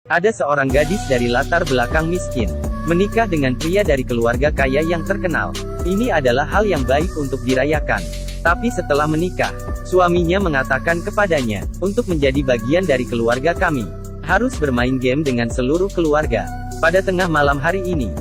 Ada seorang gadis dari latar belakang miskin, menikah dengan pria dari keluarga kaya yang terkenal. Ini adalah hal yang baik untuk dirayakan. Tapi setelah menikah, suaminya mengatakan kepadanya, untuk menjadi bagian dari keluarga kami, harus bermain game dengan seluruh keluarga. Pada tengah malam hari ini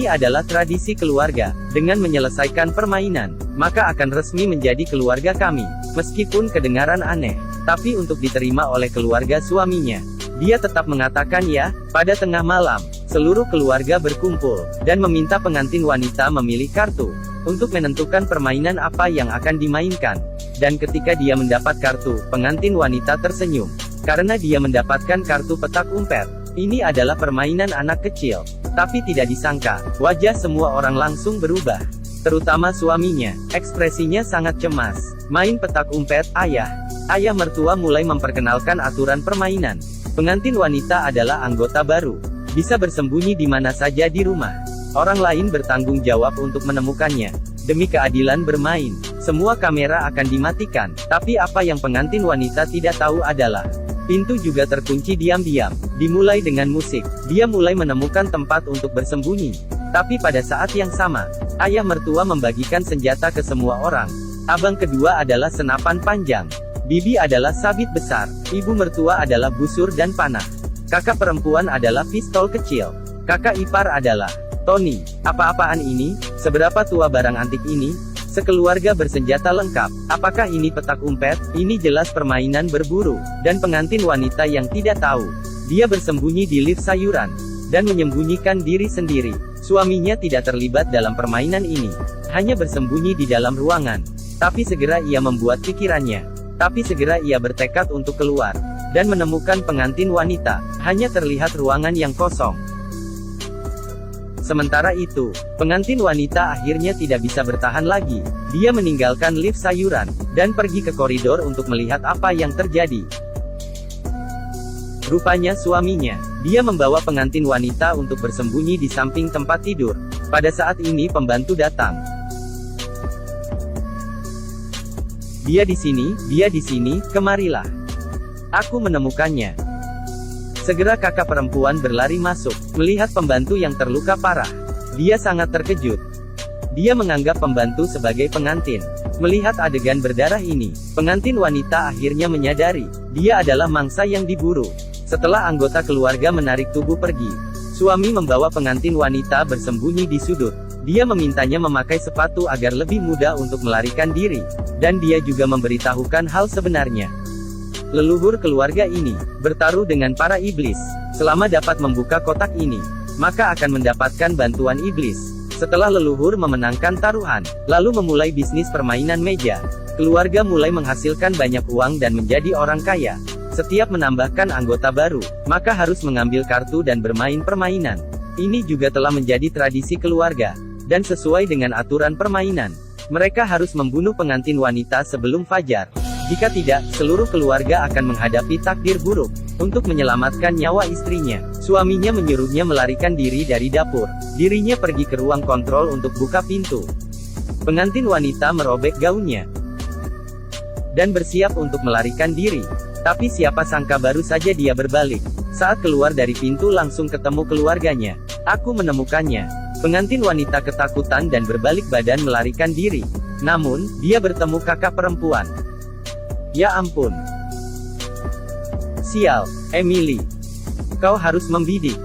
adalah tradisi keluarga. Dengan menyelesaikan permainan, maka akan resmi menjadi keluarga kami. Meskipun kedengaran aneh, tapi untuk diterima oleh keluarga suaminya, dia tetap mengatakan ya. Pada tengah malam, seluruh keluarga berkumpul, dan meminta pengantin wanita memilih kartu, untuk menentukan permainan apa yang akan dimainkan. Dan ketika dia mendapat kartu, pengantin wanita tersenyum, karena dia mendapatkan kartu petak umpet. Ini adalah permainan anak kecil. Tapi tidak disangka, wajah semua orang langsung berubah. Terutama suaminya, ekspresinya sangat cemas. Main petak umpet, ayah. Ayah mertua mulai memperkenalkan aturan permainan. Pengantin wanita adalah anggota baru. Bisa bersembunyi di mana saja di rumah. Orang lain bertanggung jawab untuk menemukannya. Demi keadilan bermain, semua kamera akan dimatikan. Tapi apa yang pengantin wanita tidak tahu adalah, pintu juga terkunci diam-diam. Dimulai dengan musik, dia mulai menemukan tempat untuk bersembunyi. Tapi pada saat yang sama, ayah mertua membagikan senjata ke semua orang. Abang kedua adalah senapan panjang. Bibi adalah sabit besar. Ibu mertua adalah busur dan panah. Kakak perempuan adalah pistol kecil. Kakak ipar adalah Tony. Apa-apaan ini? Seberapa tua barang antik ini? Sekeluarga bersenjata lengkap. Apakah ini petak umpet? Ini jelas permainan berburu. Dan pengantin wanita yang tidak tahu, dia bersembunyi di lift sayuran, dan menyembunyikan diri sendiri. Suaminya tidak terlibat dalam permainan ini, hanya bersembunyi di dalam ruangan. Tapi segera ia membuat pikirannya. Tapi segera ia bertekad untuk keluar, dan menemukan pengantin wanita. Hanya terlihat ruangan yang kosong. Sementara itu, pengantin wanita akhirnya tidak bisa bertahan lagi. Dia meninggalkan lift sayuran, dan pergi ke koridor untuk melihat apa yang terjadi. Rupanya suaminya, dia membawa pengantin wanita untuk bersembunyi di samping tempat tidur. Pada saat ini pembantu datang. Dia di sini, kemarilah. Aku menemukannya. Segera kakak perempuan berlari masuk, melihat pembantu yang terluka parah. Dia sangat terkejut. Dia menganggap pembantu sebagai pengantin. Melihat adegan berdarah ini, pengantin wanita akhirnya menyadari, dia adalah mangsa yang diburu. Setelah anggota keluarga menarik tubuh pergi, suami membawa pengantin wanita bersembunyi di sudut. Dia memintanya memakai sepatu agar lebih mudah untuk melarikan diri. Dan dia juga memberitahukan hal sebenarnya. Leluhur keluarga ini bertaruh dengan para iblis. Selama dapat membuka kotak ini, maka akan mendapatkan bantuan iblis. Setelah leluhur memenangkan taruhan, lalu memulai bisnis permainan meja, keluarga mulai menghasilkan banyak uang dan menjadi orang kaya. Setiap menambahkan anggota baru, maka harus mengambil kartu dan bermain permainan. Ini juga telah menjadi tradisi keluarga. Dan sesuai dengan aturan permainan, mereka harus membunuh pengantin wanita sebelum fajar. Jika tidak, seluruh keluarga akan menghadapi takdir buruk. Untuk menyelamatkan nyawa istrinya, suaminya menyuruhnya melarikan diri dari dapur. Dirinya pergi ke ruang kontrol untuk buka pintu. Pengantin wanita merobek gaunnya dan bersiap untuk melarikan diri. Tapi siapa sangka baru saja dia berbalik. Saat keluar dari pintu langsung ketemu keluarganya. Aku menemukannya. Pengantin wanita ketakutan dan berbalik badan melarikan diri. Namun, dia bertemu kakak perempuan. Ya ampun. Sial, Emily. Kau harus membidik.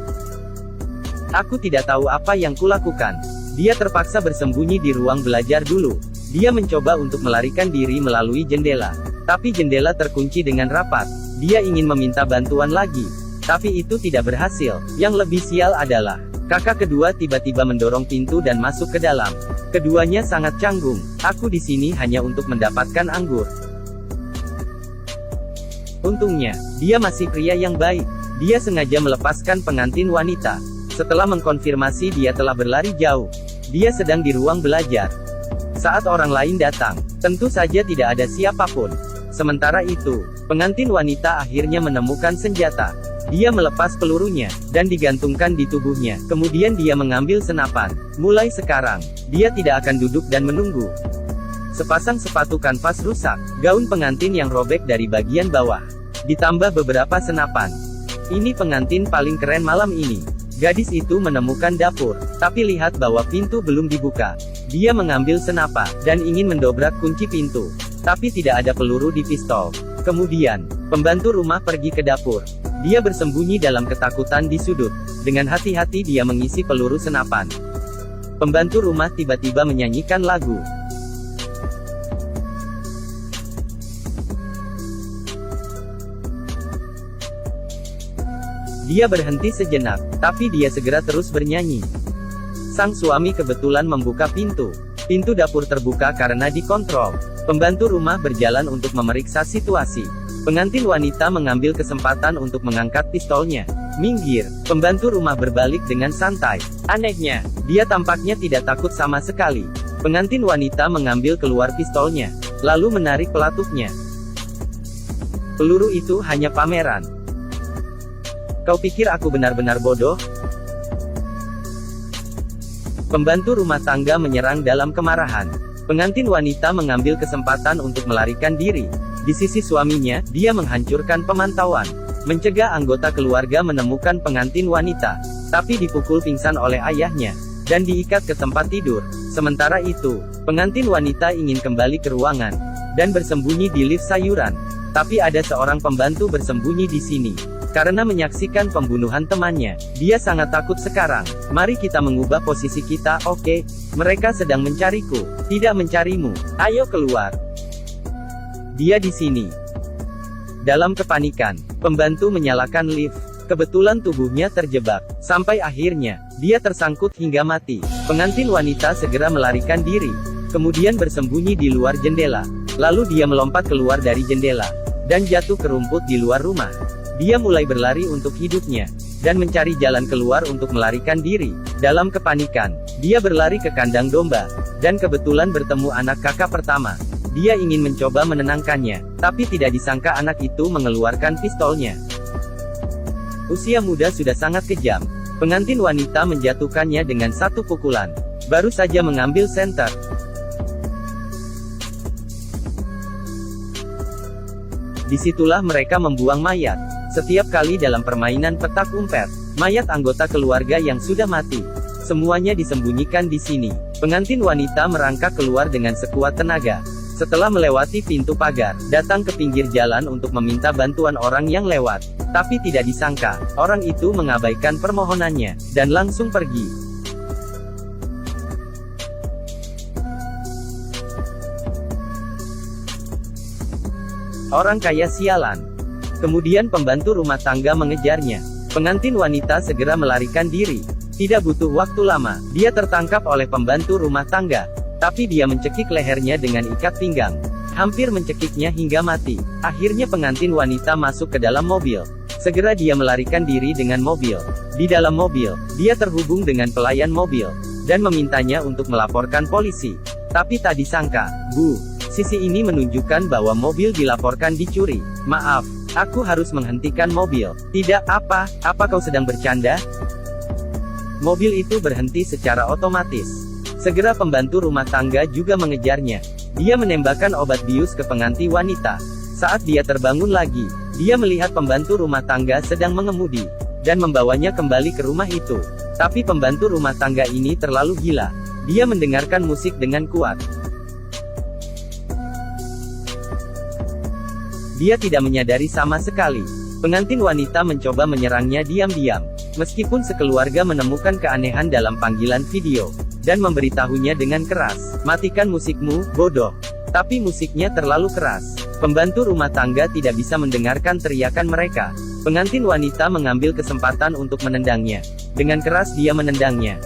Aku tidak tahu apa yang kulakukan. Dia terpaksa bersembunyi di ruang belajar dulu. Dia mencoba untuk melarikan diri melalui jendela. Tapi jendela terkunci dengan rapat. Dia ingin meminta bantuan lagi. Tapi itu tidak berhasil. Yang lebih sial adalah, kakak kedua tiba-tiba mendorong pintu dan masuk ke dalam. Keduanya sangat canggung. Aku di sini hanya untuk mendapatkan anggur. Untungnya, dia masih pria yang baik. Dia sengaja melepaskan pengantin wanita. Setelah mengkonfirmasi dia telah berlari jauh. Dia sedang di ruang belajar. Saat orang lain datang, tentu saja tidak ada siapapun. Sementara itu, pengantin wanita akhirnya menemukan senjata. Dia melepas pelurunya, dan digantungkan di tubuhnya. Kemudian dia mengambil senapan. Mulai sekarang, dia tidak akan duduk dan menunggu. Sepasang sepatu kanvas rusak, gaun pengantin yang robek dari bagian bawah, ditambah beberapa senapan. Ini pengantin paling keren malam ini. Gadis itu menemukan dapur, tapi lihat bahwa pintu belum dibuka. Dia mengambil senapan, dan ingin mendobrak kunci pintu. Tapi tidak ada peluru di pistol. Kemudian, pembantu rumah pergi ke dapur. Dia bersembunyi dalam ketakutan di sudut. Dengan hati-hati dia mengisi peluru senapan. Pembantu rumah tiba-tiba menyanyikan lagu. Dia berhenti sejenak, tapi dia segera terus bernyanyi. Sang suami kebetulan membuka pintu. Pintu dapur terbuka karena dikontrol. Pembantu rumah berjalan untuk memeriksa situasi. Pengantin wanita mengambil kesempatan untuk mengangkat pistolnya. Minggir, pembantu rumah berbalik dengan santai. Anehnya, dia tampaknya tidak takut sama sekali. Pengantin wanita mengambil keluar pistolnya, lalu menarik pelatupnya. Peluru itu hanya pameran. Kau pikir aku benar-benar bodoh? Pembantu rumah tangga menyerang dalam kemarahan. Pengantin wanita mengambil kesempatan untuk melarikan diri. Di sisi suaminya, dia menghancurkan pemantauan. Mencegah anggota keluarga menemukan pengantin wanita. Tapi dipukul pingsan oleh ayahnya. Dan diikat ke tempat tidur. Sementara itu, pengantin wanita ingin kembali ke ruangan. Dan bersembunyi di lift sayuran. Tapi ada seorang pembantu bersembunyi di sini. Karena menyaksikan pembunuhan temannya, dia sangat takut sekarang. Mari kita mengubah posisi kita, oke? Mereka sedang mencariku, tidak mencarimu. Ayo keluar. Dia di sini. Dalam kepanikan, pembantu menyalakan lift. Kebetulan tubuhnya terjebak. Sampai akhirnya, dia tersangkut hingga mati. Pengantin wanita segera melarikan diri. Kemudian bersembunyi di luar jendela. Lalu dia melompat keluar dari jendela. Dan jatuh ke rumput di luar rumah. Dia mulai berlari untuk hidupnya, dan mencari jalan keluar untuk melarikan diri. Dalam kepanikan, dia berlari ke kandang domba, dan kebetulan bertemu anak kakak pertama. Dia ingin mencoba menenangkannya, tapi tidak disangka anak itu mengeluarkan pistolnya. Usia muda sudah sangat kejam. Pengantin wanita menjatuhkannya dengan satu pukulan. Baru saja mengambil senter. Disitulah mereka membuang mayat. Setiap kali dalam permainan petak umpet, mayat anggota keluarga yang sudah mati, semuanya disembunyikan di sini. Pengantin wanita merangkak keluar dengan sekuat tenaga. Setelah melewati pintu pagar, datang ke pinggir jalan untuk meminta bantuan orang yang lewat. Tapi tidak disangka, orang itu mengabaikan permohonannya, dan langsung pergi. Orang kaya sialan. Kemudian pembantu rumah tangga mengejarnya. Pengantin wanita segera melarikan diri. Tidak butuh waktu lama, dia tertangkap oleh pembantu rumah tangga. Tapi dia mencekik lehernya dengan ikat pinggang. Hampir mencekiknya hingga mati. Akhirnya pengantin wanita masuk ke dalam mobil. Segera dia melarikan diri dengan mobil. Di dalam mobil, dia terhubung dengan pelayan mobil. Dan memintanya untuk melaporkan polisi. Tapi tak disangka, sisi ini menunjukkan bahwa mobil dilaporkan dicuri. Maaf. Aku harus menghentikan mobil. Tidak, apa kau sedang bercanda? Mobil itu berhenti secara otomatis. Segera pembantu rumah tangga juga mengejarnya. Dia menembakkan obat bius ke pengantin wanita. Saat dia terbangun lagi, dia melihat pembantu rumah tangga sedang mengemudi, dan membawanya kembali ke rumah itu. Tapi pembantu rumah tangga ini terlalu gila. Dia mendengarkan musik dengan kuat. Dia tidak menyadari sama sekali. Pengantin wanita mencoba menyerangnya diam-diam. Meskipun sekeluarga menemukan keanehan dalam panggilan video, dan memberitahunya dengan keras, "Matikan musikmu, bodoh." Tapi musiknya terlalu keras. Pembantu rumah tangga tidak bisa mendengarkan teriakan mereka. Pengantin wanita mengambil kesempatan untuk menendangnya. Dengan keras dia menendangnya.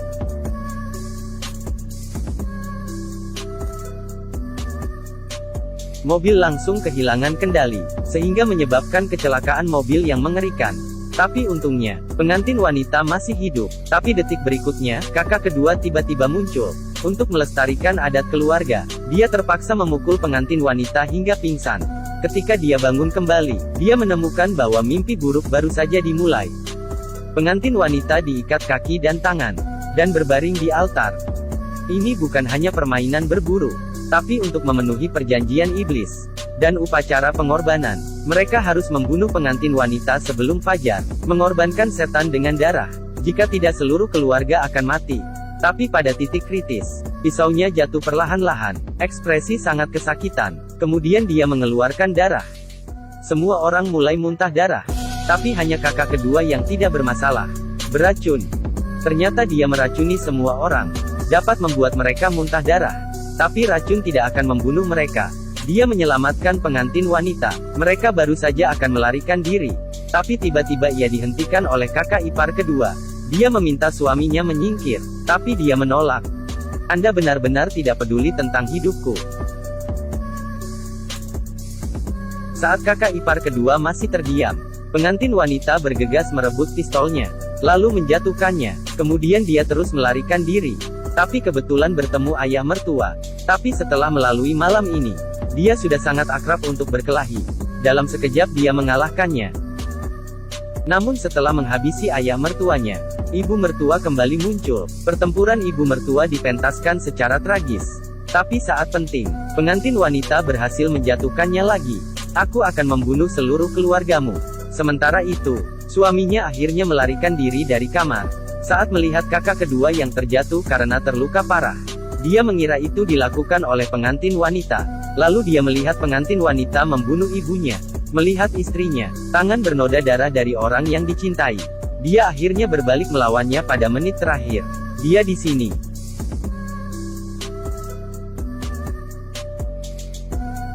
Mobil langsung kehilangan kendali, sehingga menyebabkan kecelakaan mobil yang mengerikan. Tapi untungnya, pengantin wanita masih hidup. Tapi detik berikutnya, kakak kedua tiba-tiba muncul. Untuk melestarikan adat keluarga, dia terpaksa memukul pengantin wanita hingga pingsan. Ketika dia bangun kembali, dia menemukan bahwa mimpi buruk baru saja dimulai. Pengantin wanita diikat kaki dan tangan, dan berbaring di altar. Ini bukan hanya permainan berburu, tapi untuk memenuhi perjanjian iblis. dan upacara pengorbanan. Mereka harus membunuh pengantin wanita sebelum fajar, mengorbankan setan dengan darah. Jika tidak, seluruh keluarga akan mati. Tapi pada titik kritis, pisaunya jatuh perlahan-lahan, ekspresi sangat kesakitan. Kemudian dia mengeluarkan darah. Semua orang mulai muntah darah. Tapi hanya kakak kedua yang tidak bermasalah. Beracun. Ternyata dia meracuni semua orang. Dapat membuat mereka muntah darah. Tapi racun tidak akan membunuh mereka. Dia menyelamatkan pengantin wanita. Mereka baru saja akan melarikan diri. Tapi tiba-tiba ia dihentikan oleh kakak ipar kedua. Dia meminta suaminya menyingkir. Tapi dia menolak. Anda benar-benar tidak peduli tentang hidupku. Saat kakak ipar kedua masih terdiam, pengantin wanita bergegas merebut pistolnya, lalu menjatuhkannya. Kemudian dia terus melarikan diri. Tapi kebetulan bertemu ayah mertua. Tapi setelah melalui malam ini, dia sudah sangat akrab untuk berkelahi. Dalam sekejap dia mengalahkannya. Namun setelah menghabisi ayah mertuanya, ibu mertua kembali muncul. Pertempuran ibu mertua dipentaskan secara tragis. Tapi saat penting, pengantin wanita berhasil menjatuhkannya lagi. Aku akan membunuh seluruh keluargamu. Sementara itu, suaminya akhirnya melarikan diri dari kamar. Saat melihat kakak kedua yang terjatuh karena terluka parah, dia mengira itu dilakukan oleh pengantin wanita. Lalu dia melihat pengantin wanita membunuh ibunya. Melihat istrinya, tangan bernoda darah dari orang yang dicintai. Dia akhirnya berbalik melawannya pada menit terakhir. Dia di sini.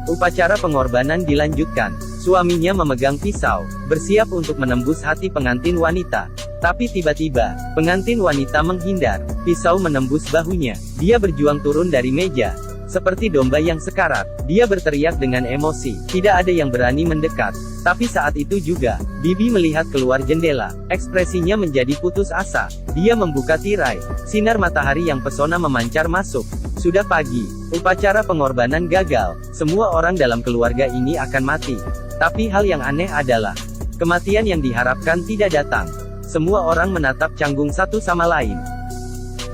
Upacara pengorbanan dilanjutkan. Suaminya memegang pisau, bersiap untuk menembus hati pengantin wanita. Tapi tiba-tiba, pengantin wanita menghindar. Pisau menembus bahunya. Dia berjuang turun dari meja. Seperti domba yang sekarat, dia berteriak dengan emosi. Tidak ada yang berani mendekat. Tapi saat itu juga, Bibi melihat keluar jendela. Ekspresinya menjadi putus asa. Dia membuka tirai. Sinar matahari yang pesona memancar masuk. Sudah pagi. Upacara pengorbanan gagal. Semua orang dalam keluarga ini akan mati. Tapi hal yang aneh adalah, kematian yang diharapkan tidak datang. Semua orang menatap canggung satu sama lain.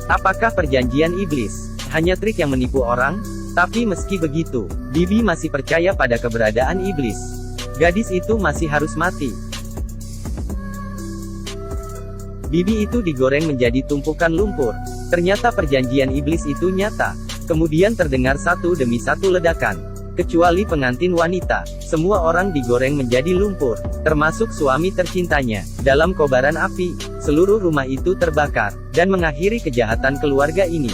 Apakah perjanjian iblis hanya trik yang menipu orang? Tapi meski begitu, Bibi masih percaya pada keberadaan iblis. Gadis itu masih harus mati. Bibi itu digoreng menjadi tumpukan lumpur. Ternyata perjanjian iblis itu nyata. Kemudian terdengar satu demi satu ledakan. Kecuali pengantin wanita, semua orang digoreng menjadi lumpur, termasuk suami tercintanya. Dalam kobaran api, seluruh rumah itu terbakar, dan mengakhiri kejahatan keluarga ini.